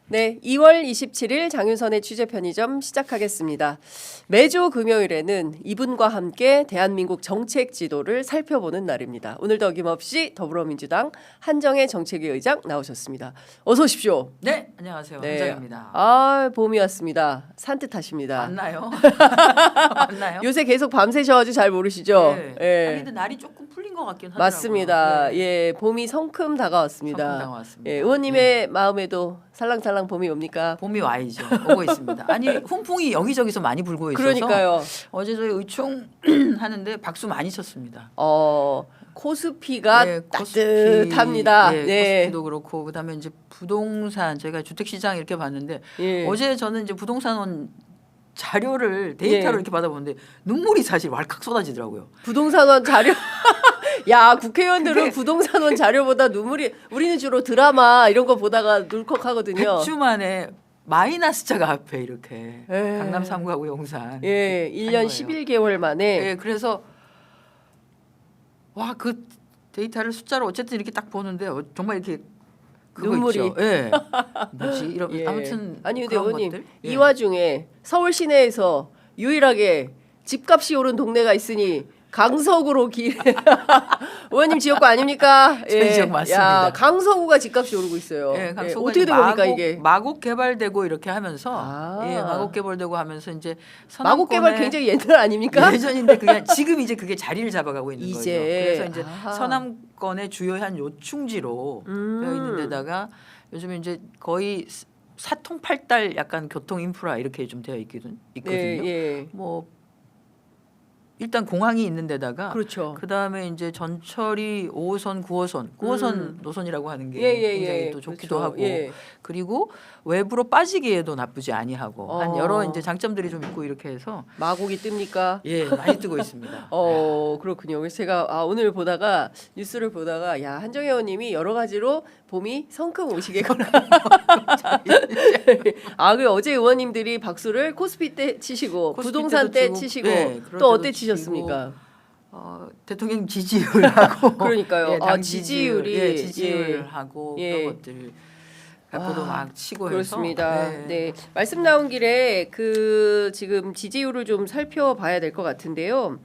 네, 2월 27일 장윤선의 취재편의점 시작하겠습니다. 매주 금요일에는 이분과 함께 대한민국 정책 지도를 살펴보는 날입니다. 오늘도 어김없이 더불어민주당 한정혜 정책위 의장 나오셨습니다. 어서 오십시오. 네, 안녕하세요. 네. 한정입니다. 아, 봄이 왔습니다. 산뜻하십니다. 맞나요? 맞나요? 요새 계속 밤새셔가지고 잘 모르시죠? 네. 예. 아니, 근데 날이 조금 풀린 것 같긴 하더라고요. 맞습니다. 네. 예, 봄이 성큼 다가왔습니다. 성큼 다가왔습니다. 예, 의원님의 마음에도 살랑살랑 봄이 옵니까? 봄이 와야죠. 오고 있습니다. 아니, 훈풍이 여기저기서 많이 불고 있어서 그러니까요. 어제 저희 의총 하는데 박수 많이 쳤습니다. 코스피가 네, 따뜻합니다. 네, 네. 코스피도 그렇고 그다음에 이제 부동산 저희가 주택시장 이렇게 봤는데 예. 어제 저는 이제 부동산원 자료를 데이터를 예. 이렇게 받아보는데 눈물이 사실 왈칵 쏟아지더라고요. 부동산원 자료. 야, 국회의원들은 부동산원 자료보다 눈물이 우리는 주로 드라마 이런 거 보다가 울컥하거든요. 100주 만에 마이너스자가 앞에 이렇게 예. 강남 3구하고 용산. 예, 1년 11개월 만에 예, 그래서 와, 그 데이터를 숫자로 어쨌든 이렇게 딱 보는데 정말 이렇게 그거 눈물이. 있죠. 예. 뭐지? 이런 예. 아무튼 아니 근데 그런 의원님 것들? 이 예. 와중에 서울 시내에서 유일하게 집값이 오른 동네가 있으니 강서구로 의원님 지역구 아닙니까? 저희 지역 맞습니다. 야, 강서구가 집값이 오르고 있어요. 예, 강서구가 어떻게 이제 된 겁니까 이게? 마곡 개발되고 이렇게 하면서 아. 예, 마곡 개발되고 하면서 이제 마곡 개발 서남권에 굉장히 옛날 아닙니까? 예전인데 그게 지금 이제 그게 자리를 잡아가고 있는 이제. 거죠. 그래서 이제 아하. 서남권의 주요한 요충지로 되어 있는 데다가 요즘에 이제 거의 사통팔달 약간 교통 인프라 이렇게 좀 되어 있거든요. 예. 뭐 일단 공항이 있는 데다가 그렇죠. 그다음에 이제 전철이 5호선, 9호선 노선이라고 하는 게 굉장히 또 좋기도 그렇죠. 하고 예. 그리고 외부로 빠지기에도 나쁘지 아니하고 한 어. 여러 이제 장점들이 좀 있고 이렇게 해서 마곡이 뜹니까? 예, 많이 뜨고 있습니다. 그렇군요. 그래서 제가 오늘 보다가 뉴스를 보다가 야, 한정혜 의원님이 여러 가지로 봄이 성큼 오시겠구나. 그 어제 의원님들이 박수를 코스피 때 치시고 코스피 부동산 때도 때 치고, 치시고 네, 그럴 또 때도 어때 치고. 치셨습니까? 대통령 지지율하고 그러니까요. 예, 당 지지율이 지지율하고 예. 그런 것들 갖고도 막 치고 그렇습니다. 해서 네. 말씀 나온 길에 그 지금 지지율을 좀 살펴봐야 될 것 같은데요.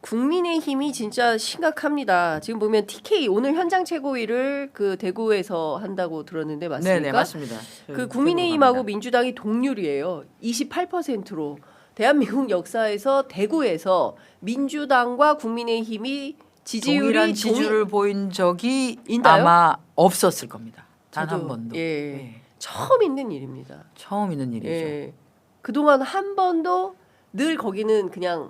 국민의힘이 진짜 심각합니다. 지금 보면 TK 오늘 현장 최고위를 그 대구에서 한다고 들었는데 맞습니까? 네, 맞습니다. 그 국민의힘하고 민주당이 동률이에요. 28%로 대한민국 역사에서 대구에서 민주당과 국민의힘이 동일한 지지율이 지지율을 보인 적이 있나요? 아마 없었을 겁니다. 단 한 저도, 번도. 예. 처음 있는 일입니다. 처음 있는 일이죠. 예. 그동안 한 번도 늘 거기는 그냥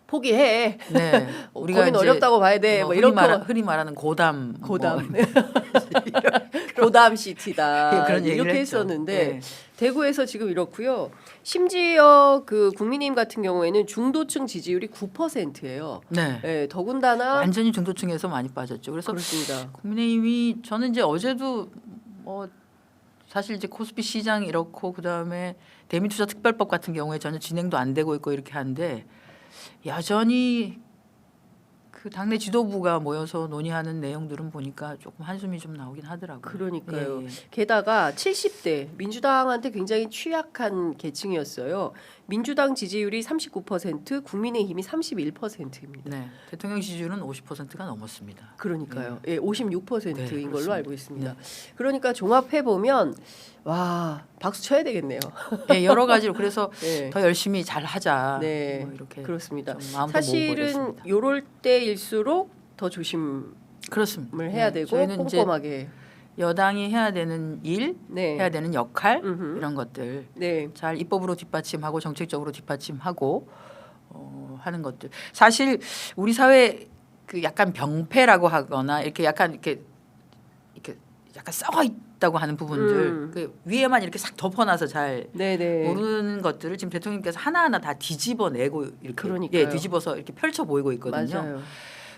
포기해. 네, 거긴 어렵다고 봐야 돼. 뭐 이런 거 흔히 말하는 고담. 고담. 뭐 고담 시티다. 예, 그런 얘기를 이렇게 했죠. 했었는데 예. 대구에서 지금 이렇고요. 심지어 그 국민의힘 같은 경우에는 중도층 지지율이 9%예요. 네. 예, 더군다나 완전히 중도층에서 많이 빠졌죠. 그래서 그렇습니다. 국민의힘이 저는 이제 어제도 뭐 사실 이제 코스피 시장 이렇고 그다음에 대미투자특별법 같은 경우에 전혀 진행도 안 되고 있고 이렇게 하는데 여전히 그 당내 지도부가 모여서 논의하는 내용들은 보니까 조금 한숨이 좀 나오긴 하더라고요. 그러니까요. 예. 게다가 70대 민주당한테 굉장히 취약한 계층이었어요. 민주당 지지율이 39%, 국민의힘이 31%입니다. 네, 대통령 지지율은 50%가 넘었습니다. 그러니까요. 예, 56%인 네, 걸로 그렇습니다. 알고 있습니다. 네. 그러니까 종합해 보면 와, 박수 쳐야 되겠네요. 예, 여러 가지로 그래서 네. 더 열심히 잘 하자. 네, 뭐 이렇게 그렇습니다. 좀 마음도 사실은 먹어버렸습니다. 요럴 때일수록 더 조심을 그렇습니다. 해야 네, 되고 저희는 이제 꼼꼼하게. 여당이 해야 되는 일, 네. 해야 되는 역할 음흠. 이런 것들 네. 잘 입법으로 뒷받침하고 정책적으로 뒷받침하고 하는 것들. 사실 우리 사회 그 약간 병폐라고 하거나 이렇게 약간 썩어 있다고 하는 부분들 그 위에만 이렇게 싹 덮어놔서 잘 네. 모르는 것들을 지금 대통령께서 하나하나 다 뒤집어내고 이렇게 그러니까요. 뒤집어서 이렇게 펼쳐 보이고 있거든요. 맞아요.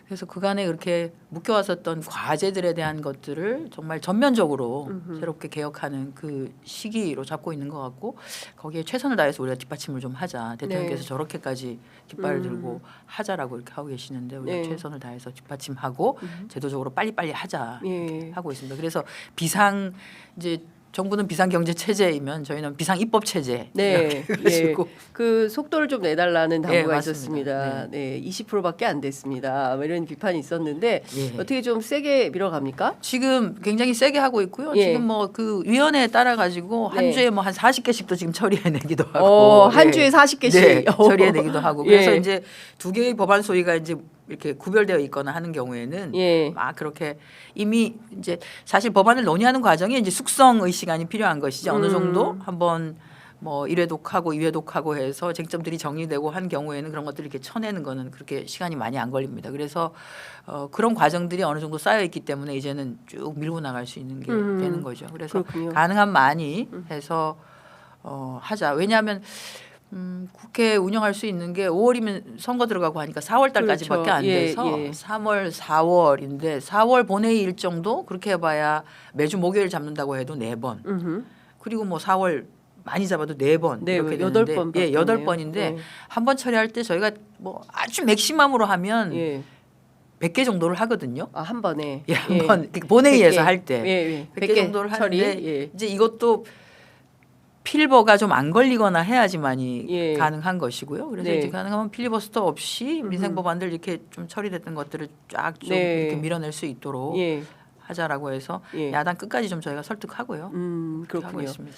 그래서 그간에 그렇게 묶여왔었던 과제들에 대한 것들을 정말 전면적으로 새롭게 개혁하는 그 시기로 잡고 있는 것 같고 거기에 최선을 다해서 우리가 뒷받침을 좀 하자. 대통령께서 네. 저렇게까지 깃발을 들고 하자라고 이렇게 하고 계시는데 우리가 네. 최선을 다해서 뒷받침하고 제도적으로 빨리빨리 하자 예. 하고 있습니다. 그래서 비상 이제 정부는 비상경제 체제이면 저희는 비상입법 체제. 네, 예. 그 속도를 좀 내달라는 당부가 맞습니다. 있었습니다. 네, 20%밖에 안 됐습니다. 뭐 이런 비판이 있었는데 예. 어떻게 좀 세게 밀어갑니까? 지금 굉장히 세게 하고 있고요. 예. 지금 뭐 그 위원회에 따라 가지고 한 네. 주에 뭐 한 40개씩도 지금 처리해내기도 하고. 한 예. 주에 40개씩 네, 처리해내기도 하고. 그래서 예. 이제 두 개의 법안 소위가 이제 이렇게 구별되어 있거나 하는 경우에는 예. 막 그렇게 이미 이제 사실 법안을 논의하는 과정에 이제 숙성의 시간이 필요한 것이지 어느 정도 한번 뭐 1회 독하고 2회 독하고 해서 쟁점들이 정리되고 한 경우에는 그런 것들을 이렇게 쳐내는 거는 그렇게 시간이 많이 안 걸립니다. 그래서 그런 과정들이 어느 정도 쌓여 있기 때문에 이제는 쭉 밀고 나갈 수 있는 게 되는 거죠. 그래서 그렇군요. 가능한 많이 해서 하자. 왜냐하면 국회 운영할 수 있는 게 5월이면 선거 들어가고 하니까 4월 달까지밖에 그렇죠. 안 돼서 예. 3월, 4월인데 4월 본회의 일정도 그렇게 해봐야 매주 목요일 잡는다고 해도 4번. 음흠. 그리고 뭐 4월 많이 잡아도 4번 네, 이렇게 8번 되는데 예, 8번인데 예. 한 번 처리할 때 저희가 뭐 아주 맥시멈으로 하면 예. 100개 정도를 하거든요. 한 번에 예, 한 번 본회의에서 100개. 할 때 예, 100개 정도를 처리. 하는데 예. 이제 이것도 필버가 좀 안 걸리거나 해야지만이 예. 가능한 것이고요. 그래서 네. 이제 가능하면 필리버스터 없이 민생 법안들 이렇게 좀 처리됐던 것들을 쫙 좀 네. 이렇게 밀어낼 수 있도록 예. 하자라고 해서 예. 야당 끝까지 좀 저희가 설득하고요. 하고 그렇군요. 있습니다.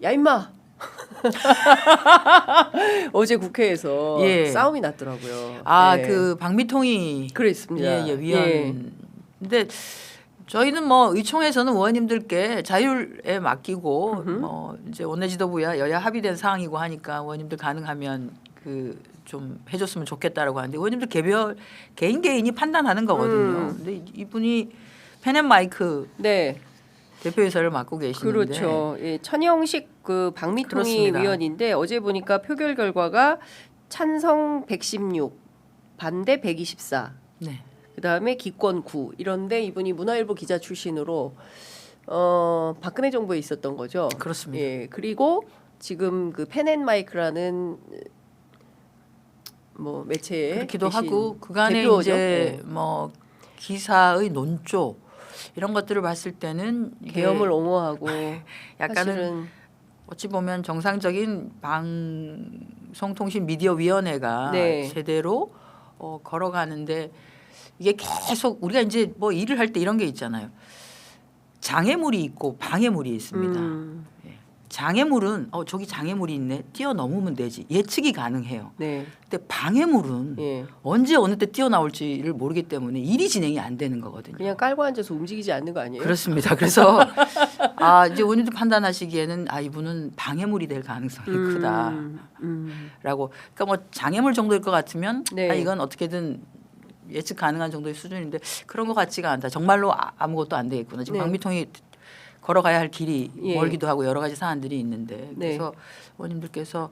야 임마. 어제 국회에서 예. 싸움이 났더라고요. 예. 그 박미통이 그랬습니다. 위원. 예. 근데 저희는 뭐 의총에서는 의원님들께 자율에 맡기고 뭐 이제 원내지도부야 여야 합의된 사항이고 하니까 의원님들 가능하면 그 좀 해줬으면 좋겠다라고 하는데 의원님들 개인이 판단하는 거거든요. 근데 이분이 펜앤마이크 네. 대표이사를 맡고 계시는데 그렇죠. 예, 천영식 그 박미통이 그렇습니다. 위원인데 어제 보니까 표결 결과가 찬성 116, 반대 124. 네. 그다음에 기권 9. 이런데 이분이 문화일보 기자 출신으로 박근혜 정부에 있었던 거죠. 그렇습니다. 예. 그리고 지금 그 펜앤마이크라는 뭐 매체에 그렇기도 계신 하고 그간에 대표죠. 이제 예. 뭐 기사의 논조 이런 것들을 봤을 때는 이게 계엄을 옹호하고 약간은 사실은 어찌 보면 정상적인 방송통신 미디어위원회가 네. 제대로 걸어가는데 이게 계속 우리가 이제 뭐 일을 할 때 이런 게 있잖아요. 장애물이 있고 방해물이 있습니다. 장애물은 저기 장애물이 있네 뛰어넘으면 되지 예측이 가능해요. 네. 근데 방해물은 예. 언제 어느 때 뛰어나올지를 모르기 때문에 일이 진행이 안 되는 거거든요. 그냥 깔고 앉아서 움직이지 않는 거 아니에요? 그렇습니다. 그래서 이제 원님도 판단하시기에는 이분은 방해물이 될 가능성이 크다라고. 그러니까 뭐 장애물 정도일 것 같으면 네. 이건 어떻게든 예측 가능한 정도의 수준인데 그런 것 같지가 않다. 정말로 아무것도 안 되겠구나. 지금 네. 박미통이 걸어가야 할 길이 예. 멀기도 하고 여러 가지 사안들이 있는데 그래서 원님들께서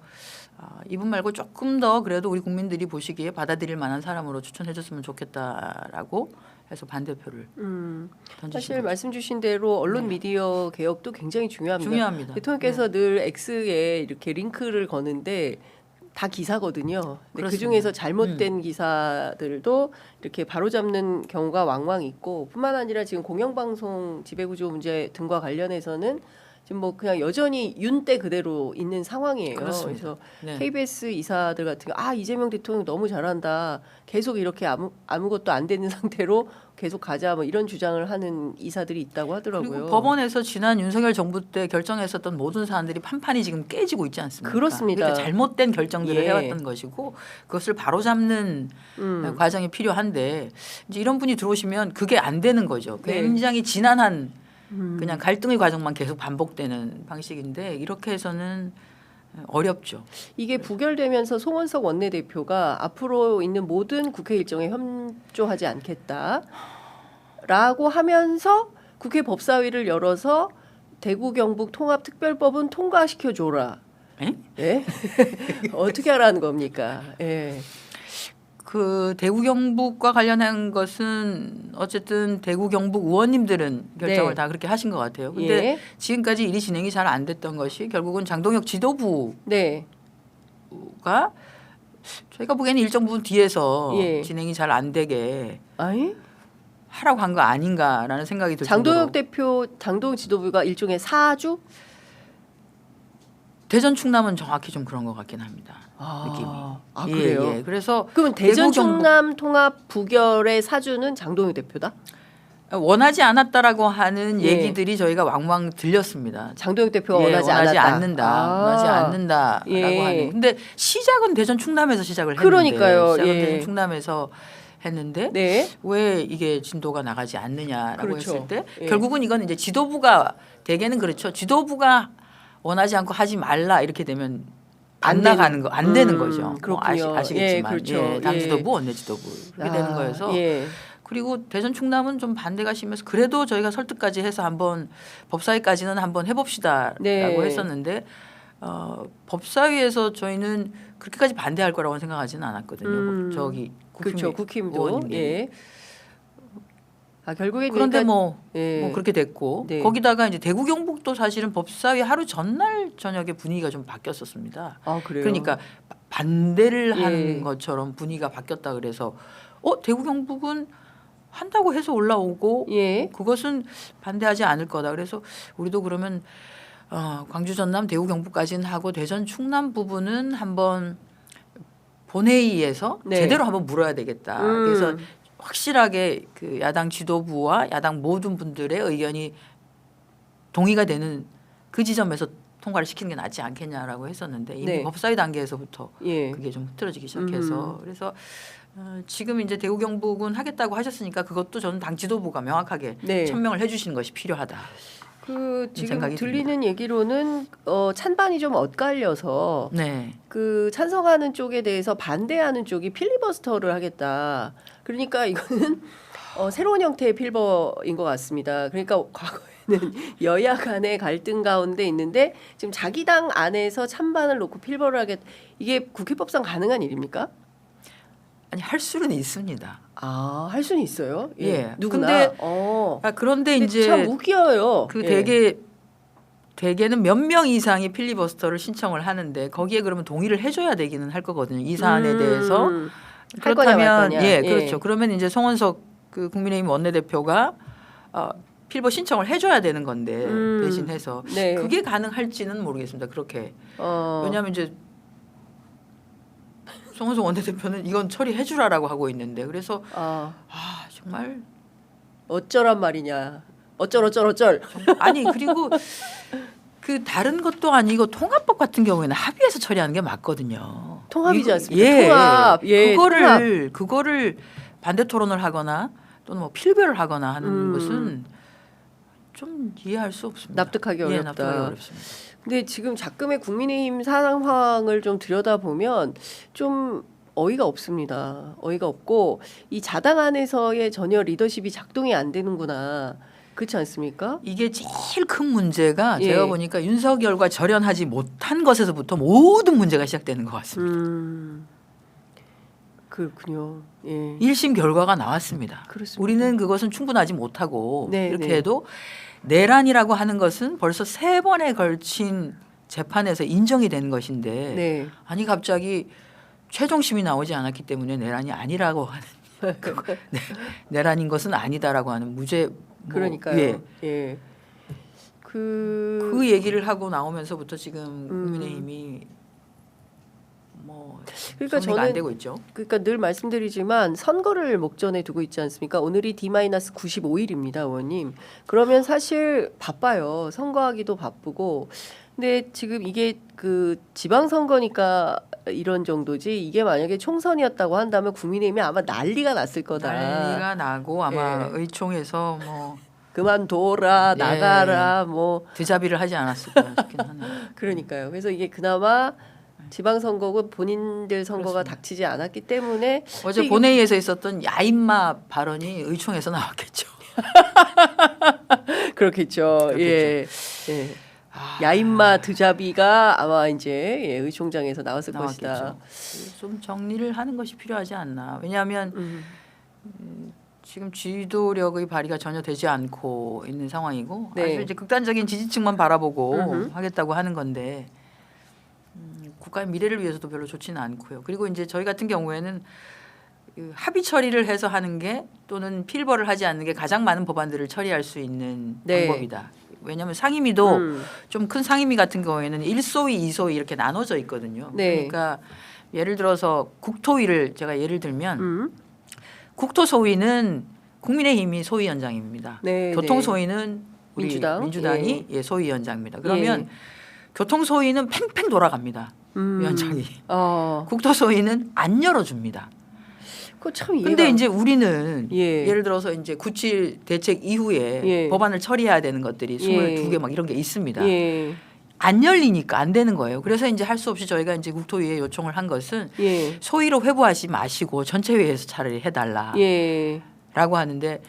이분 말고 조금 더 그래도 우리 국민들이 보시기에 받아들일 만한 사람으로 추천해줬으면 좋겠다라고 해서 반대표를 던지신 사실 거죠. 말씀 주신 대로 언론 미디어 개혁도 굉장히 중요합니다. 중요합니다. 대통령께서 늘 X에 이렇게 링크를 거는데 다 기사거든요. 근데 그 그렇습니다. 중에서 잘못된 기사들도 이렇게 바로잡는 경우가 왕왕 있고 뿐만 아니라 지금 공영방송 지배구조 문제 등과 관련해서는 지금 뭐 그냥 여전히 윤때 그대로 있는 상황이에요. 그렇습니다. 그래서 네. KBS 이사들 같은 거 이재명 대통령 너무 잘한다. 계속 이렇게 아무것도 안 되는 상태로 계속 가자 뭐 이런 주장을 하는 이사들이 있다고 하더라고요. 그리고 법원에서 지난 윤석열 정부 때 결정했었던 모든 사안들이 판판이 지금 깨지고 있지 않습니까? 그렇습니다. 그러니까 잘못된 결정들을 예. 해왔던 것이고 그것을 바로잡는 과정이 필요한데 이제 이런 분이 들어오시면 그게 안 되는 거죠. 네. 굉장히 지난한 그냥 갈등의 과정만 계속 반복되는 방식인데 이렇게 해서는 어렵죠. 이게 부결되면서 송원석 원내대표가 앞으로 있는 모든 국회 일정에 협조하지 않겠다라고 하면서 국회 법사위를 열어서 대구 경북 통합특별법은 통과시켜 줘라. 예? 어떻게 하라는 겁니까? 예. 그 대구 경북과 관련한 것은 어쨌든 대구 경북 의원님들은 결정을 네. 다 그렇게 하신 것 같아요. 근데 예. 지금까지 일이 진행이 잘 안 됐던 것이 결국은 장동혁 지도부가 네. 저희가 보기에는 일정 부분 뒤에서 예. 진행이 잘 안 되게 아니? 하라고 한 거 아닌가라는 생각이 들 장동혁 정도로 대표, 장동혁 지도부가 일종의 사주? 대전 충남은 정확히 좀 그런 것 같긴 합니다. 느낌이. 아 그래요? 예. 그래서 그럼 대전 대구, 경북- 충남 통합 부결의 사주는 장동혁 대표다? 원하지 않았다라고 하는 예. 얘기들이 저희가 왕왕 들렸습니다. 장동혁 대표가 예, 원하지 않았다. 않는다. 원하지 않는다라고 예. 하는. 근데 시작은 대전 충남에서 시작을 했는데 그러니까요. 시작은 예. 대전 충남에서 했는데 네. 왜 이게 진도가 나가지 않느냐라고 그렇죠. 했을 때 예. 결국은 이건 이제 지도부가 대개는 그렇죠. 지도부가 원하지 않고 하지 말라 이렇게 되면 안 안 나가는 되는- 거 안 되는 거죠. 뭐 그렇군요. 아시겠지만 예, 그렇죠. 당 예. 지도부 원내 지도부 그렇게 되는 거여서 예. 그리고 대전 충남은 좀 반대가 심해서 그래도 저희가 설득까지 해서 한번 법사위까지는 한번 해봅시다라고 네. 했었는데 법사위에서 저희는 그렇게까지 반대할 거라고 생각하지는 않았거든요. 저기 그렇죠. 국힘도. 의원님들이. 예. 아 결국에 그런데 그러니까, 뭐 예. 그렇게 됐고 네. 거기다가 이제 대구 경북도 사실은 법사위 하루 전날 저녁에 분위기가 좀 바뀌었었습니다. 아 그래요. 그러니까 반대를 예. 하는 것처럼 분위기가 바뀌었다 그래서 대구 경북은 한다고 해서 올라오고 예. 그것은 반대하지 않을 거다. 그래서 우리도 그러면 광주 전남 대구 경북까지는 하고 대전 충남 부분은 한번 본회의에서 네. 제대로 한번 물어야 되겠다. 그래서 확실하게 그 야당 지도부와 야당 모든 분들의 의견이 동의가 되는 그 지점에서 통과를 시키는 게 낫지 않겠냐라고 했었는데 이미 네. 법사위 단계에서부터 예. 그게 좀 흐트러지기 시작해서 그래서 지금 이제 대구 경북은 하겠다고 하셨으니까 그것도 저는 당 지도부가 명확하게 네. 천명을 해주시는 것이 필요하다. 그 지금 생각이 들리는 얘기로는 찬반이 좀 엇갈려서 네. 그 찬성하는 쪽에 대해서 반대하는 쪽이 필리버스터를 하겠다. 그러니까 이거는 새로운 형태의 필버인 것 같습니다. 그러니까 과거에는 여야 간의 갈등 가운데 있는데 지금 자기 당 안에서 찬반을 놓고 필버를 하겠다. 이게 국회법상 가능한 일입니까? 아니 할 수는 있습니다. 아, 할 수는 있어요. 예. 예. 누구나. 근데 근데 그런데 이제 참 웃겨요. 그 예. 대개는 몇 명 이상이 필리버스터를 신청을 하는데 거기에 그러면 동의를 해줘야 되기는 할 거거든요. 이 사안에 대해서 할 거냐 말 그렇다면 거냐. 예, 그렇죠. 그러면 이제 송원석 그 국민의힘 원내대표가 필버 신청을 해줘야 되는 건데 대신해서 네. 그게 가능할지는 모르겠습니다. 그렇게 왜냐하면 이제 송원석 원내대표는 이건 처리해주라라고 하고 있는데 그래서 정말 어쩌란 말이냐. 어쩔. 아니 그리고 그 다른 것도 아니고 통합법 같은 경우에는 합의해서 처리하는 게 맞거든요. 통합이지 않습니까? 예, 통합. 예, 그거를 반대 토론을 하거나 또는 뭐 필별을 하거나 하는 것은 좀 이해할 수 없습니다. 납득하기 예, 어렵다. 납득하기 어렵습니다. 근데 지금 작금의 국민의힘 상황을 좀 들여다보면 좀 어이가 없습니다. 어이가 없고 이 자당 안에서의 전혀 리더십이 작동이 안 되는구나. 그렇지 않습니까? 이게 제일 큰 문제가 예. 제가 보니까 윤석열과 절연하지 못한 것에서부터 모든 문제가 시작되는 것 같습니다. 그렇군요. 예. 1심 결과가 나왔습니다. 그렇습니다. 우리는 그것은 충분하지 못하고 네, 이렇게 네. 해도 내란이라고 하는 것은 벌써 3번에 걸친 재판에서 인정이 된 것인데 네. 아니 갑자기 최종심이 나오지 않았기 때문에 내란이 아니라고 하는 내란인 것은 아니다라고 하는 무죄 그러니까요. 예. 예. 그 얘기를 하고 나오면서부터 지금 국민의힘이 뭐 그러니까 정리가 안 저는 되고 있죠. 그러니까 늘 말씀드리지만 선거를 목전에 두고 있지 않습니까? 오늘이 D-95일입니다, 의원님. 그러면 사실 바빠요. 선거하기도 바쁘고. 근데 지금 이게 그 지방선거니까 이런 정도지 이게 만약에 총선이었다고 한다면 국민의힘이 아마 난리가 났을 거다. 난리가 나고 아마 예. 의총에서 뭐 그만둬라, 예. 나가라, 뭐 드자비를 하지 않았을까 싶긴 하네요. 그러니까요. 그래서 이게 그나마 지방선거고 본인들 선거가 그렇습니다. 닥치지 않았기 때문에 어제 이게- 본회의에서 있었던 야인마 발언이 의총에서 나왔겠죠. 그렇겠죠. 예. 예. 야인마 드자비가 아마 이제 의총장에서 나왔을 것이다. 나왔겠죠. 좀 정리를 하는 것이 필요하지 않나. 왜냐하면 지금 지도력의 발휘가 전혀 되지 않고 있는 상황이고 네. 아주 이제 극단적인 지지층만 바라보고 하겠다고 하는 건데 국가의 미래를 위해서도 별로 좋지는 않고요. 그리고 이제 저희 같은 경우에는 그 합의 처리를 해서 하는 게 또는 필버를 하지 않는 게 가장 많은 법안들을 처리할 수 있는 네. 방법이다. 왜냐하면 상임위도 좀 큰 상임위 같은 경우에는 1소위, 2소위 이렇게 나눠져 있거든요. 네. 그러니까 예를 들어서 국토위를 제가 예를 들면 국토소위는 국민의힘이 소위원장입니다. 네, 교통소위는 우리 민주당이 예, 소위원장입니다. 그러면 교통소위는 팽팽 돌아갑니다. 위원장이. 국토소위는 안 열어줍니다. 그거 참 이해가. 근데 이제 우리는 예. 예를 들어서 이제 97 대책 이후에 예. 법안을 처리해야 되는 것들이 22개 막 이런 게 있습니다. 예. 안 열리니까 안 되는 거예요. 그래서 이제 할 수 없이 저희가 이제 국토위에 요청을 한 것은 예. 소위로 회부하지 마시고 전체회의에서 차라리 해달라. 예. 라고 하는데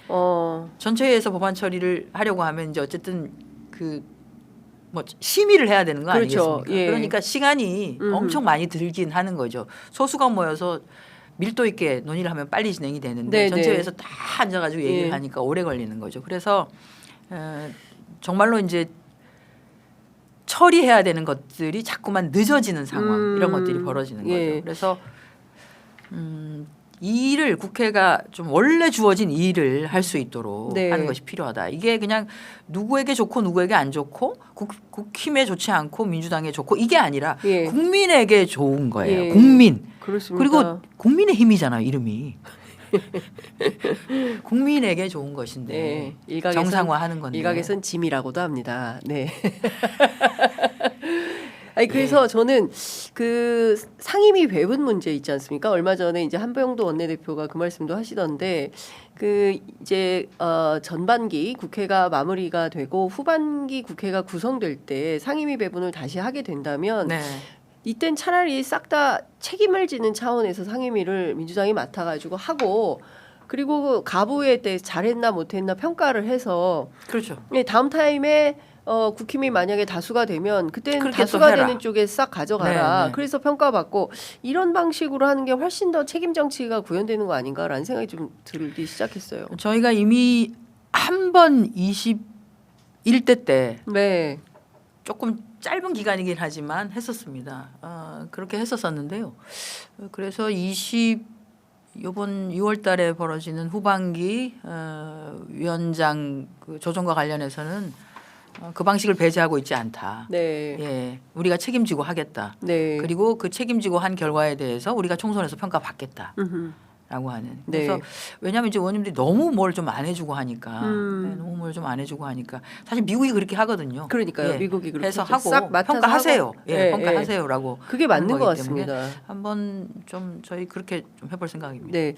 전체회의에서 법안 처리를 하려고 하면 이제 어쨌든 그 뭐 심의를 해야 되는 거 그렇죠. 아니겠습니까? 예. 그러니까 시간이 엄청 많이 들긴 하는 거죠. 소수가 모여서 밀도 있게 논의를 하면 빨리 진행이 되는데 네, 전체회의에서 다 앉아가지고 얘기를 예. 하니까 오래 걸리는 거죠. 그래서 정말로 이제 처리해야 되는 것들이 자꾸만 늦어지는 상황 이런 것들이 벌어지는 거죠. 예. 그래서 이 일을 국회가 좀 원래 주어진 이 일을 할 수 있도록 네. 하는 것이 필요하다. 이게 그냥 누구에게 좋고 누구에게 안 좋고 국힘에 좋지 않고 민주당에 좋고 이게 아니라 예. 국민에게 좋은 거예요. 예. 국민. 그렇습니다. 그리고 국민의 힘이잖아요. 이름이. 국민에게 좋은 것인데 네. 일각에선- 정상화하는 건데. 일각에선 짐이라고도 합니다. 네. 아니 그래서 저는 그 상임위 배분 문제 있지 않습니까? 얼마 전에 이제 한병도 원내대표가 그 말씀도 하시던데 그 이제 전반기 국회가 마무리가 되고 후반기 국회가 구성될 때 상임위 배분을 다시 하게 된다면 네. 이땐 차라리 싹 다 책임을 지는 차원에서 상임위를 민주당이 맡아가지고 하고 그리고 가부에 때 잘했나 못했나 평가를 해서 그렇죠. 다음 타임에 국힘이 만약에 다수가 되면 그때는 그렇게 다수가 또 해라. 되는 쪽에 싹 가져가라. 네, 네. 그래서 평가받고 이런 방식으로 하는 게 훨씬 더 책임 정치가 구현되는 거 아닌가라는 생각이 좀 들기 시작했어요. 저희가 이미 한 번 21대 때 네. 조금 짧은 기간이긴 하지만 했었습니다. 그렇게 했었었는데요. 그래서 이번 6월달에 벌어지는 후반기 위원장 그 조정과 관련해서는 그 방식을 배제하고 있지 않다. 네. 예, 우리가 책임지고 하겠다. 네. 그리고 그 책임지고 한 결과에 대해서 우리가 총선에서 평가받겠다. 음흠. 라고 하는. 네. 그래서 왜냐하면 이제 의원님들이 너무 뭘 좀 안 해주고 하니까 네, 너무 뭘 좀 안 해주고 하니까 사실 미국이 그렇게 하거든요. 그러니까요. 예, 미국이 그렇게 해서 좀 하고 싹 맡아서 평가하세요. 하고. 예, 예, 평가하세요라고. 그게 맞는 것 거기 때문에 같습니다. 한번 좀 저희 그렇게 좀 해볼 생각입니다. 네.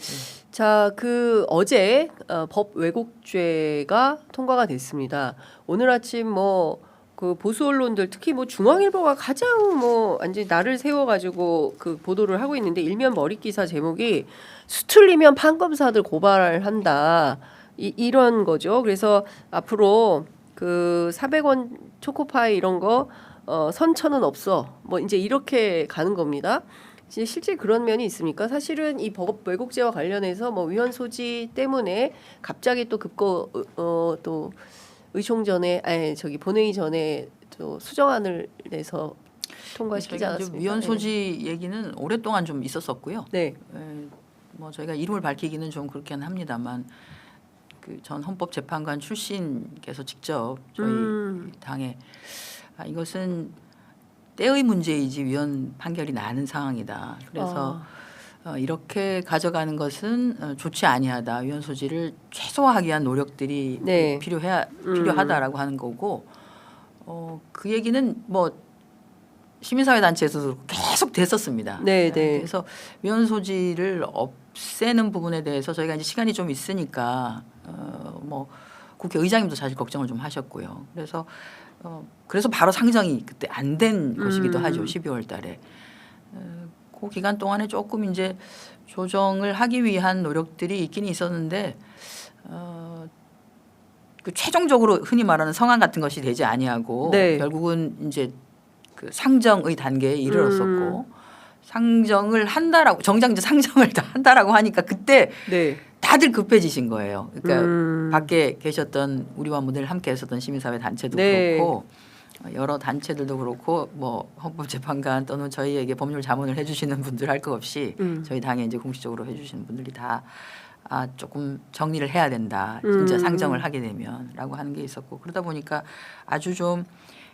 자, 그 어제 법 왜곡죄가 통과가 됐습니다. 오늘 아침 그 보수 언론들 특히 중앙일보가 가장 완전 날을 세워가지고 그 보도를 하고 있는데 일면 머릿 기사 제목이 수틀리면 판검사들 고발한다 이런 거죠. 그래서 앞으로 그 400원 초코파이 이런 거 선처는 없어 이제 이렇게 가는 겁니다. 이제 실제 그런 면이 있습니까? 사실은 이 법 왜곡죄와 관련해서 위헌 소지 때문에 갑자기 또 또 의총 전에 본회의 전에 또 수정안을 내서 통과시키지 않았습니까? 위헌 소지 얘기는 오랫동안 좀 있었었고요. 네. 저희가 이름을 밝히기는 좀 그렇긴 합니다만 그 전 헌법재판관 출신께서 직접 저희 당에 이것은 때의 문제이지 위헌 판결이 나는 상황이다. 그래서 이렇게 가져가는 것은 좋지 아니하다. 위헌 소지를 최소화하기 위한 노력들이 네. 필요하다라고 하는 거고 그 얘기는 시민사회 단체에서도 계속 됐었습니다. 네, 네. 그래서 위헌 소지를 없애는 부분에 대해서 저희가 이제 시간이 좀 있으니까 국회의장님도 사실 걱정을 좀 하셨고요. 그래서 바로 상정이 그때 안 된 것이기도 하죠. 12월 달에. 그 기간 동안에 조금 이제 조정을 하기 위한 노력들이 있긴 있었는데 그 최종적으로 흔히 말하는 성안 같은 것이 되지 아니하고 네. 결국은 이제 그 상정의 단계에 이르렀었고 상정을 한다라고 정작 이제 상정을 다 한다라고 하니까 그때 네. 다들 급해지신 거예요. 그러니까 밖에 계셨던 우리와 늘 함께 했었던 시민사회 단체도 네. 그렇고 여러 단체들도 그렇고 뭐 헌법재판관 또는 저희에게 법률 자문을 해주시는 분들 할 거 없이 저희 당에 이제 공식적으로 해주시는 분들이 다 조금 정리를 해야 된다. 진짜 상정을 하게 되면라고 하는 게 있었고 그러다 보니까 아주 좀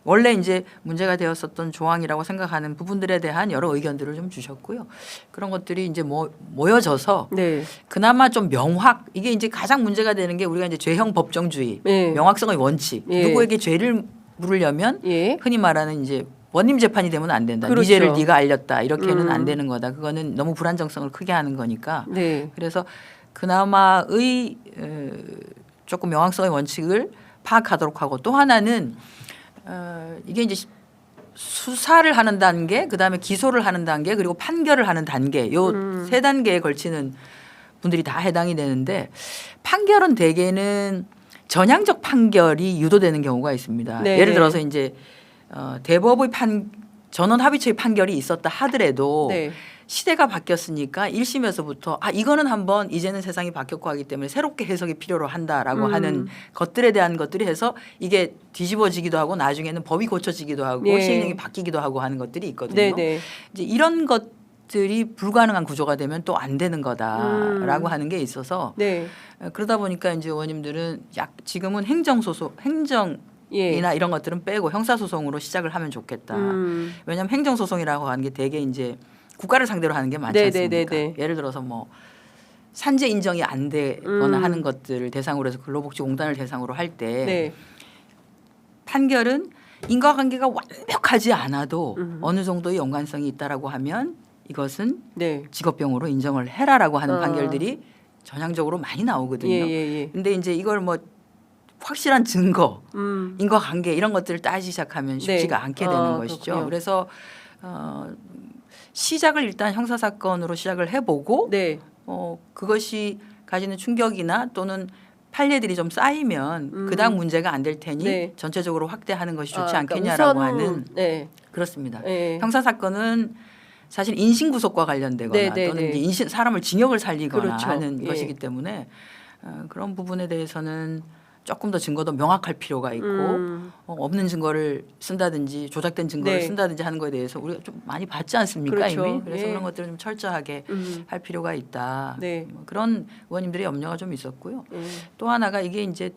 원래 이제 문제가 되었었던 조항이라고 생각하는 부분들에 대한 여러 의견들을 좀 주셨고요. 그런 것들이 이제 모여져서 네. 그나마 좀 명확 이게 이제 가장 문제가 되는 게 우리가 이제 죄형 법정주의, 네. 명확성의 원칙. 예. 누구에게 죄를 물으려면 예. 흔히 말하는 이제 원님 재판이 되면 안 된다. 그렇죠. 네 죄를 네가 알렸다. 이렇게는 안 되는 거다. 그거는 너무 불안정성을 크게 하는 거니까. 네. 그래서 그나마의 조금 명확성의 원칙을 파악하도록 하고 또 하나는 이게 이제 수사를 하는 단계, 그다음에 기소를 하는 단계, 그리고 판결을 하는 단계, 요 세 단계에 걸치는 분들이 다 해당이 되는데 판결은 대개는 전향적 판결이 유도되는 경우가 있습니다. 네. 예를 들어서 이제 대법의 전원 합의체의 판결이 있었다 하더라도 네. 시대가 바뀌었으니까 1심에서부터 이거는 한번 이제는 세상이 바뀌었고 하기 때문에 새롭게 해석이 필요로 한다라고 하는 것들에 대한 것들이 해서 이게 뒤집어지기도 하고 나중에는 법이 고쳐지기도 하고 네. 시행령이 바뀌기도 하고 하는 것들이 있거든요. 네. 네. 이제 이런 것들이 불가능한 구조가 되면 또 안 되는 거다라고 하는 게 있어서 네. 그러다 보니까 이제 의원님들은 지금은 행정소송 예. 이나 이런 것들은 빼고 형사소송으로 시작을 하면 좋겠다. 왜냐하면 행정소송이라고 하는 게 대개 이제 국가를 상대로 하는 게 많지 않습니까? 네네네네. 예를 들어서 뭐 산재 인정이 안 되거나 하는 것들을 대상으로 해서 근로복지공단을 대상으로 할 때 네. 판결은 인과관계가 완벽하지 않아도 어느 정도의 연관성이 있다라고 하면 이것은 네. 직업병으로 인정을 해라라고 하는 판결들이 전향적으로 많이 나오거든요. 예. 근데 이제 이걸 뭐 확실한 증거, 음. 인과관계 이런 것들을 따지기 시작하면 쉽지가 네. 않게 되는 것이죠. 그렇군요. 그래서 시작을 일단 형사 사건으로 시작을 해보고 네. 그것이 가지는 충격이나 또는 판례들이 좀 쌓이면 그다음 문제가 안 될 테니 네. 전체적으로 확대하는 것이 좋지 그러니까 않겠냐라고 우선, 하는 네. 그렇습니다. 네. 형사 사건은 사실 인신 구속과 관련되거나 네, 네, 또는 네. 이제 사람을 징역을 살리거나 그렇죠. 하는 예. 것이기 때문에 그런 부분에 대해서는 조금 더 증거도 명확할 필요가 있고 없는 증거를 쓴다든지 조작된 증거를 네. 쓴다든지 하는 거에 대해서 우리가 좀 많이 봤지 않습니까 그렇죠. 이미 그래서 예. 그런 것들을 좀 철저하게 할 필요가 있다. 네. 뭐 그런 의원님들의 염려가 좀 있었고요. 예. 또 하나가 이게 이제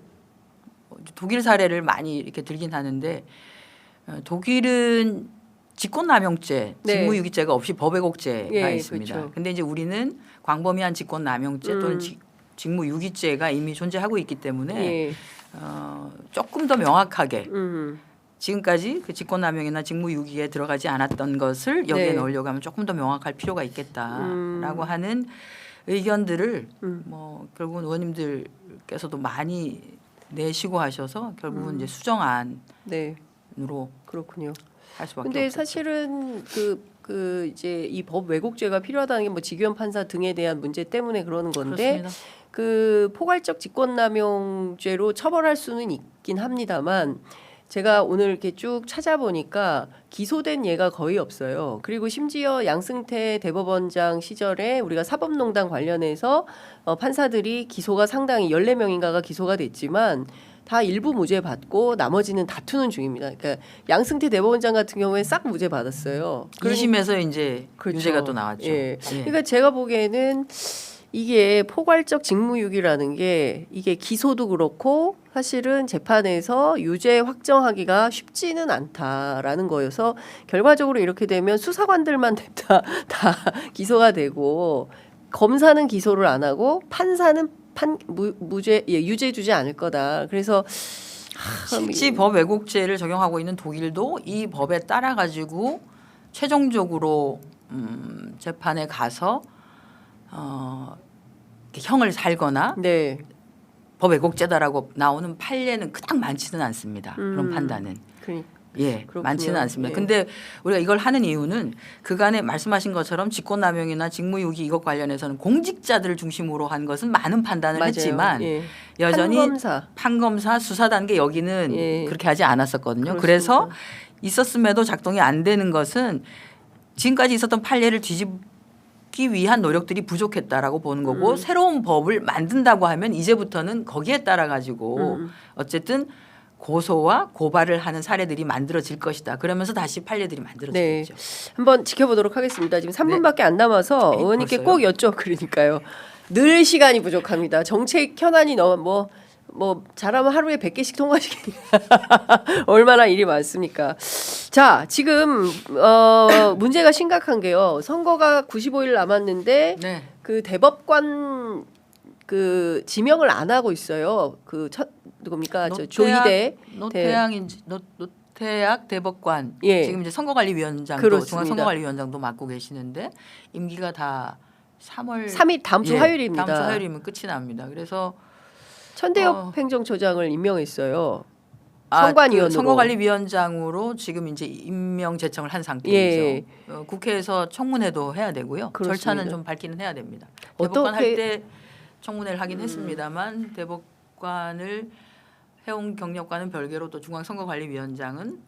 독일 사례를 많이 이렇게 들긴 하는데 독일은 직권남용죄, 네. 직무유기죄가 없이 법왜곡죄가 예, 있습니다. 그렇죠. 근데 이제 우리는 광범위한 직권남용죄 또는 직무유기죄가 이미 존재하고 있기 때문에 예. 조금 더 명확하게 음. 지금까지 그 직권남용이나 직무유기에 들어가지 않았던 것을 여기에 네. 넣으려고 하면 조금 더 명확할 필요가 있겠다라고 하는 의견들을 뭐 결국은 의원님들께서도 많이 내시고 하셔서 결국은 이제 수정안으로 네. 그렇군요. 할 수밖에 근데 없었죠. 사실은 그 이제 이 법 왜곡죄가 필요하다는 게 뭐 직위원 판사 등에 대한 문제 때문에 그러는 건데 그렇습니다. 그 포괄적 직권남용죄로 처벌할 수는 있긴 합니다만 제가 오늘 이렇게 쭉 찾아보니까 기소된 예가 거의 없어요. 그리고 심지어 양승태 대법원장 시절에 우리가 사법농단 관련해서 판사들이 기소가 상당히 14명인가가 기소가 됐지만 다 일부 무죄 받고 나머지는 다투는 중입니다. 그러니까 양승태 대법원장 같은 경우에 싹 무죄 받았어요. 2심에서 이제 그렇죠. 유죄가 또 나왔죠. 예. 그러니까 제가 보기에는 이게 포괄적 직무유기라는 게 이게 기소도 그렇고 사실은 재판에서 유죄 확정하기가 쉽지는 않다라는 거여서 결과적으로 이렇게 되면 수사관들만 다 기소가 되고 검사는 기소를 안 하고 판사는 무죄 유죄 주지 않을 거다. 그래서 실제 법 왜곡죄를 적용하고 있는 독일도 이 법에 따라 가지고 최종적으로 재판에 가서 형을 살거나 네. 법 왜곡죄다라고 나오는 판례는 그닥 많지는 않습니다. 그런 판단은. 예, 그렇군요. 많지는 않습니다. 예. 근데 우리가 이걸 하는 이유는 그간에 말씀하신 것처럼 직권남용이나 직무유기 이것 관련해서는 공직자들을 중심으로 한 것은 많은 판단을 맞아요. 했지만 예. 여전히 판검사. 판검사 수사 단계 여기는 예. 그렇게 하지 않았었거든요. 그렇습니다. 그래서 있었음에도 작동이 안 되는 것은 지금까지 있었던 판례를 뒤집기 위한 노력들이 부족했다라고 보는 거고 새로운 법을 만든다고 하면 이제부터는 거기에 따라 가지고 어쨌든 고소와 고발을 하는 사례들이 만들어질 것이다. 그러면서 다시 판례들이 만들어지겠죠. 한번 지켜보도록 하겠습니다. 지금 3분밖에 안 남아서 의원님께 벌써요? 꼭 그러니까요. 늘 시간이 부족합니다. 정책 현안이 너무 잘하면 하루에 100개씩 통과시키니까 얼마나 일이 많습니까? 자, 지금 문제가 심각한 게요. 선거가 95일 남았는데 네. 그 대법관 그 지명을 안 하고 있어요. 누굽니까? 저 조희대 노태학 대법관 예. 지금 이제 선거관리위원장도 그렇습니다. 중앙선거관리위원장도 맡고 계시는데 임기가 다 3일 다음 주 예, 화요일입니다. 다음 주 화요일이면 끝이 납니다. 그래서 천대엽 행정처장을 임명했어요. 선관위원으로. 그 선거관리위원장으로 지금 이제 임명 제청을 한 상태이죠. 예. 국회에서 청문회도 해야 되고요. 그렇습니다. 절차는 좀 밟기는 해야 됩니다. 어떻게- 대법관 할 때 청문회를 하긴 했습니다만 대법관을 해온 경력과는 별개로 또 중앙선거관리위원장은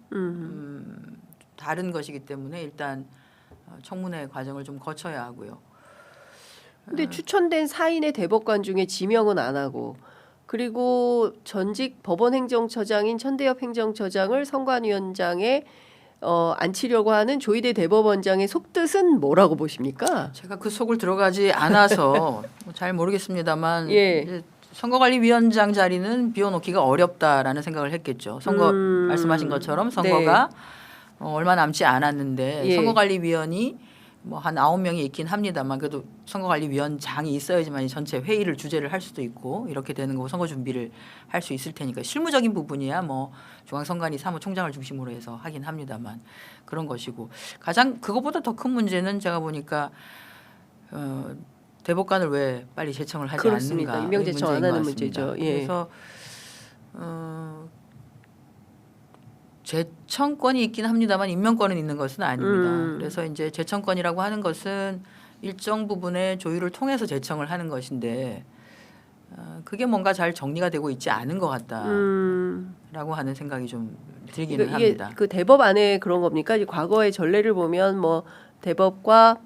다른 것이기 때문에 일단 청문회 과정을 좀 거쳐야 하고요. 근데 추천된 4인의 대법관 중에 지명은 안 하고 그리고 전직 법원행정처장인 천대엽 행정처장을 선관위원장에 앉히려고 하는 조희대 대법원장의 속뜻은 뭐라고 보십니까? 제가 그 속을 들어가지 않아서 잘 모르겠습니다만 예. 이제 선거관리위원장 자리는 비워놓기가 어렵다라는 생각을 했겠죠. 선거 말씀하신 것처럼 선거가 얼마 남지 않았는데 예. 선거관리위원이 뭐 한 9명이 있긴 합니다만 그래도 선거관리위원장이 있어야지만 이 전체 회의를 주재를 할 수도 있고 이렇게 되는 거고 선거 준비를 할 수 있을 테니까 실무적인 부분이야 뭐 중앙선관위 사무총장을 중심으로 해서 하긴 합니다만 그런 것이고 가장 그거보다 더 큰 문제는 제가 보니까 대법관을 왜 빨리 제청을 하지 그렇습니다. 않는가 임명 제청 안 문제인 것 하는 같습니다. 문제죠. 예. 그래서 제청권이 있긴 합니다만 임명권은 있는 것은 아닙니다. 그래서 이제 제청권이라고 하는 것은 일정 부분의 조율을 통해서 제청을 하는 것인데 그게 뭔가 잘 정리가 되고 있지 않은 것 같다라고 하는 생각이 좀 들기는 이게 합니다. 그 대법 안에 그런 겁니까? 이제 과거의 전례를 보면 뭐 대법과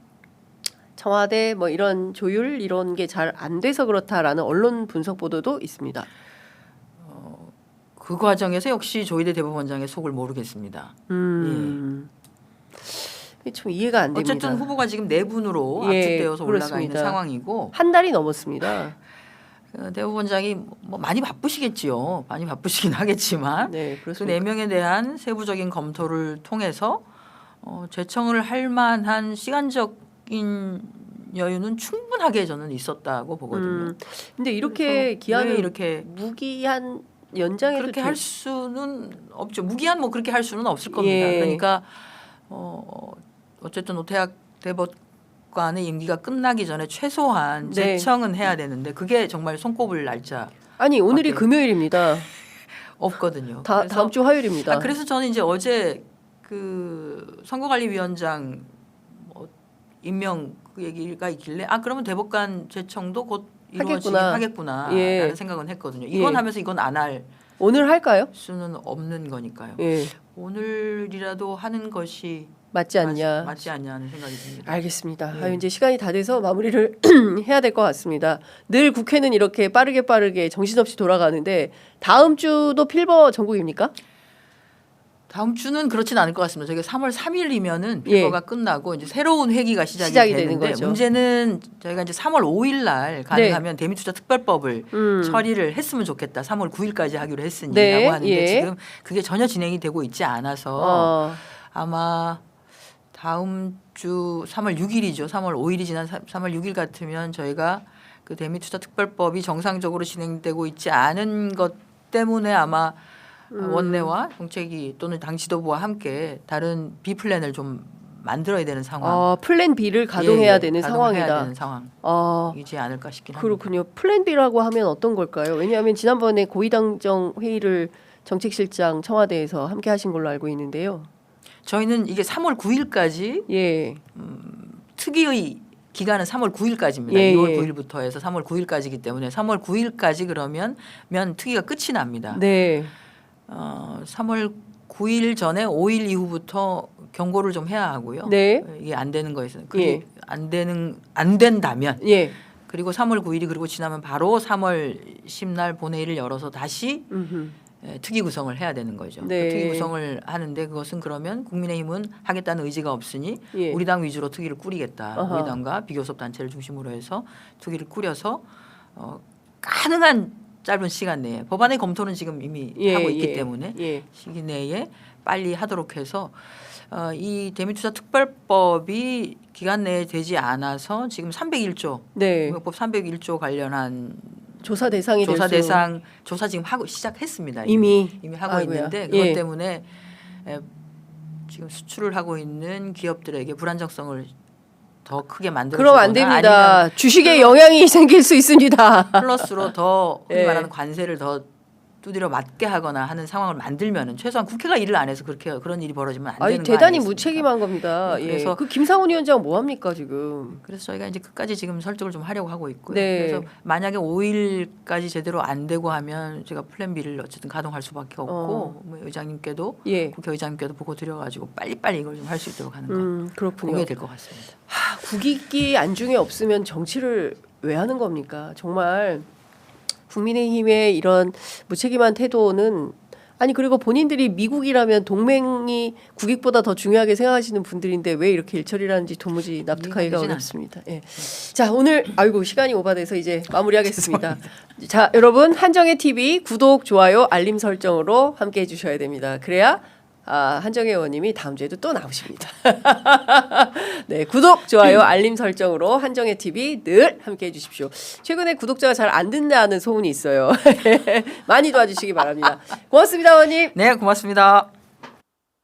청와대 뭐 이런 조율 이런 게 잘 안 돼서 그렇다라는 언론 분석 보도도 있습니다. 그 과정에서 역시 조희대 대법원장의 속을 모르겠습니다. 이게 좀 이해가 안 됩니다. 어쨌든 후보가 지금 네 분으로 예, 압축되어서 올라가 있는 그렇습니다. 상황이고 한 달이 넘었습니다. 대법원장이 뭐 많이 바쁘시겠지요. 많이 바쁘시긴 하겠지만 네, 그 그렇습니다. 네 명에 대한 세부적인 검토를 통해서 제청을 할 만한 시간적인 여유는 충분하게 저는 있었다고 보거든요. 근데 이렇게 그래서 기한을 왜 이렇게 무기한 연장해도 그렇게 할 수는 없죠. 무기한 뭐 그렇게 할 수는 없을 겁니다. 예. 그러니까 어쨌든 노태학 대법관의 임기가 끝나기 전에 최소한 네. 제청은 해야 되는데 그게 정말 손꼽을 날짜 아니 오늘이 밖에 금요일입니다. 없거든요. 다음 주 화요일입니다. 그래서 저는 이제 어제 그 선거관리위원장 임명 그 얘기가 있길래 그러면 대법관 제청도 곧 이루어지긴 하겠구나라는 예. 생각은 했거든요. 이건 예. 하면서 이건 안 할 오늘 할까요? 수는 없는 거니까요. 예, 오늘이라도 하는 것이 맞지 않냐? 맞지 않냐 하는 생각이 듭니다. 알겠습니다. 예. 이제 시간이 다 돼서 마무리를 해야 될 것 같습니다. 늘 국회는 이렇게 빠르게 정신없이 돌아가는데 다음 주도 필버 전국입니까? 다음 주는 그렇진 않을 것 같습니다. 저희가 3월 3일이면은 예. 필버가 끝나고 이제 새로운 회기가 시작이 되는 되는데 거죠. 문제는 저희가 이제 3월 5일 날 가능하면 대미투자 특별법을 음. 처리를 했으면 좋겠다. 3월 9일까지 하기로 했으니라고 네, 하는데 예. 지금 그게 전혀 진행이 되고 있지 않아서 아마 다음 주 3월 6일이죠. 3월 5일이 지난 3월 6일 같으면 저희가 그 대미투자 특별법이 정상적으로 진행되고 있지 않은 것 때문에 아마 원내와 정책위 또는 당 지도부와 함께 다른 B 플랜을 좀 만들어야 되는 상황. 플랜 B를 가동해야 예, 되는 가동해야 상황이다. 되는 상황이지 아, 않을까 싶긴 합니다. 그렇군요. 플랜 B라고 하면 어떤 걸까요? 왜냐하면 지난번에 고위당정 회의를 정책실장 청와대에서 함께 하신 걸로 알고 있는데요. 저희는 이게 3월 9일까지 예, 특위의 기간은 3월 9일까지입니다. 예, 2월 예. 9일부터 해서 3월 9일까지이기 때문에 3월 9일까지 그러면 특위가 끝이 납니다. 네, 3월 9일 전에 5일 이후부터 경고를 좀 해야 하고요. 네, 이게 안 되는 거에서 그게 예. 안 된다면 예. 그리고 3월 9일이 그리고 지나면 바로 3월 10날 본회의를 열어서 다시 음흠. 특위 구성을 해야 되는 거죠. 네. 특위 구성을 하는데 그것은 그러면 국민의힘은 하겠다는 의지가 없으니 예. 우리 당 위주로 특위를 꾸리겠다. 아하. 우리 당과 비교섭 단체를 중심으로 해서 특위를 꾸려서 가능한 짧은 시간 내에 법안의 검토는 지금 이미 예, 하고 있기 예, 때문에 예. 시기 내에 빨리 하도록 해서 이 대미투자 특별법이 기간 내에 되지 않아서 지금 301조 네. 공약법 301조 관련한 조사 대상이 조사 될 수. 대상 조사 지금 하고 시작했습니다. 이미 하고 아이고야. 있는데 그것 예. 때문에 지금 수출을 하고 있는 기업들에게 불안정성을 더 크게 만들어 그럼 안 주거나 됩니다. 주식에 영향이 생길 수 있습니다. 플러스로 더 흔히 예. 말하는 관세를 더 두드려 맞게 하거나 하는 상황을 만들면은 최소한 국회가 일을 안 해서 그런 일이 벌어지면 안 아니 되는 거 대단히 아니겠습니까? 무책임한 겁니다. 네, 예. 그래서 그 김상훈 위원장 뭐 합니까 지금? 그래서 저희가 이제 끝까지 지금 설득을 좀 하려고 하고 있고요. 네. 그래서 만약에 5일까지 제대로 안 되고 하면 제가 플랜 B를 어쨌든 가동할 수밖에 없고 뭐 의장님께도 예. 국회의장님께도 보고 드려가지고 빨리빨리 이걸 좀 할 수 있도록 하는 거 그렇군요. 공개될 것 같습니다. 국익이 안중에 없으면 정치를 왜 하는 겁니까? 정말 국민의힘의 이런 무책임한 태도는 아니 그리고 본인들이 미국이라면 동맹이 국익보다 더 중요하게 생각하시는 분들인데 왜 이렇게 일처리를 하는지 도무지 납득하기가 이해가 되진 어렵습니다. 예. 자 오늘 아이고 시간이 오바돼서 이제 마무리하겠습니다. 자 여러분 한정의 TV 구독 좋아요 알림 설정으로 함께 해주셔야 됩니다. 그래야 한정혜 의원님이 다음 주에도 또 나오십니다. 네, 구독, 좋아요, 알림 설정으로 한정혜 TV 늘 함께 해주십시오. 최근에 구독자가 잘 안 된다는 소문이 있어요. 많이 도와주시기 바랍니다. 고맙습니다, 의원님. 네, 고맙습니다.